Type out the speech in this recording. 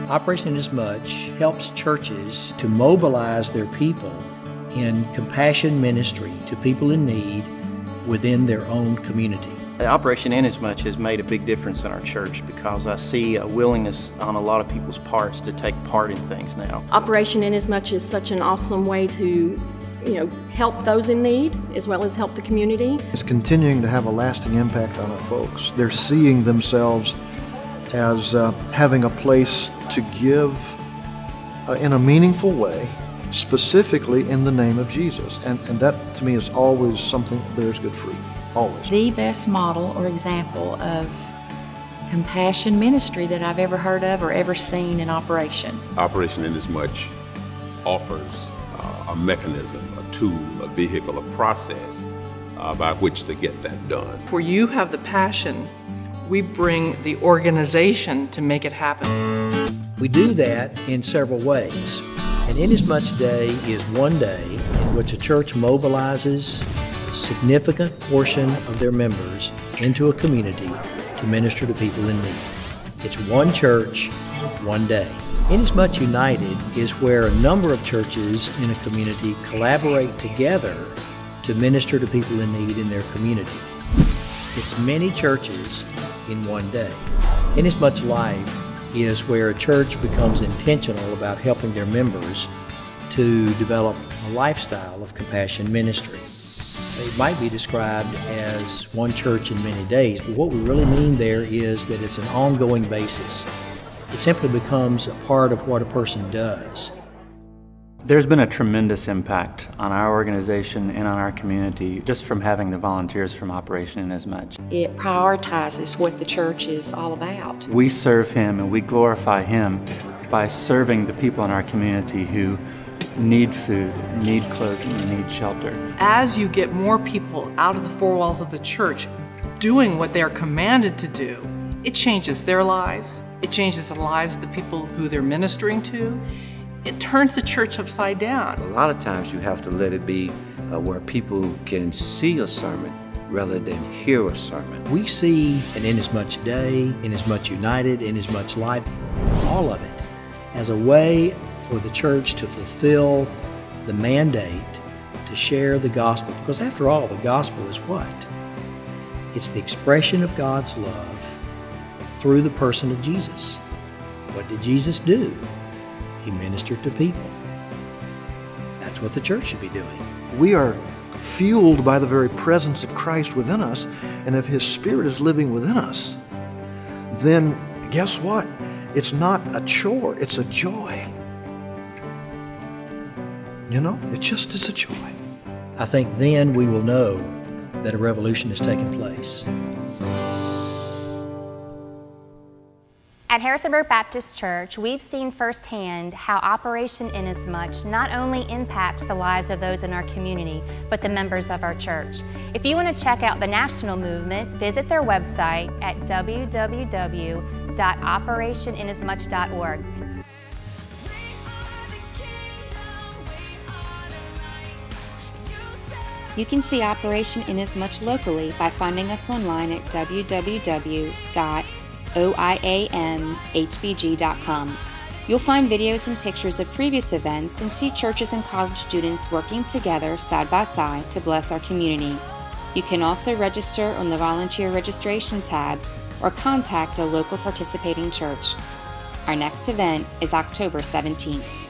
Operation Inasmuch helps churches to mobilize their people in compassion ministry to people in need within their own community. Operation Inasmuch has made a big difference in our church because I see a willingness on a lot of people's parts to take part in things now. Operation Inasmuch is such an awesome way to help those in need as well as help the community. It's continuing to have a lasting impact on our folks. They're seeing themselves as having a place to give in a meaningful way, specifically in the name of Jesus. And that, to me, is always something that bears good fruit, always. The best model or example of compassion ministry that I've ever heard of or ever seen in operation. Operation Inasmuch offers a mechanism, a tool, a vehicle, a process by which to get that done. Where you have the passion, we bring the organization to make it happen. We do that in several ways. An Inasmuch Day is one day in which a church mobilizes a significant portion of their members into a community to minister to people in need. It's one church, one day. Inasmuch United is where a number of churches in a community collaborate together to minister to people in need in their community. It's many churches in one day. Inasmuch Life is where a church becomes intentional about helping their members to develop a lifestyle of compassion ministry. It might be described as one church in many days, but what we really mean there is that it's an ongoing basis. It simply becomes a part of what a person does. There's been a tremendous impact on our organization and on our community just from having the volunteers from Operation Inasmuch. It prioritizes what the church is all about. We serve Him and we glorify Him by serving the people in our community who need food, need clothing, need shelter. As you get more people out of the four walls of the church doing what they're commanded to do, it changes their lives. It changes the lives of the people who they're ministering to. It turns the church upside down. A lot of times you have to let it be where people can see a sermon rather than hear a sermon. We see an Inasmuch Day, Inasmuch United, Inasmuch Life, all of it as a way for the church to fulfill the mandate to share the gospel. Because after all, the gospel is what? It's the expression of God's love through the person of Jesus. What did Jesus do? He ministered to people. That's what the church should be doing. We are fueled by the very presence of Christ within us, and if His Spirit is living within us, then guess what? It's not a chore, it's a joy. You know, it just is a joy. I think then we will know that a revolution has taken place. At Harrisonburg Baptist Church, we've seen firsthand how Operation Inasmuch not only impacts the lives of those in our community, but the members of our church. If you want to check out the national movement, visit their website at www.operationinasmuch.org. You can see Operation Inasmuch locally by finding us online at www.oiamhbg.com. You'll find videos and pictures of previous events and see churches and college students working together side by side to bless our community. You can also register on the Volunteer Registration tab or contact a local participating church. Our next event is October 17th.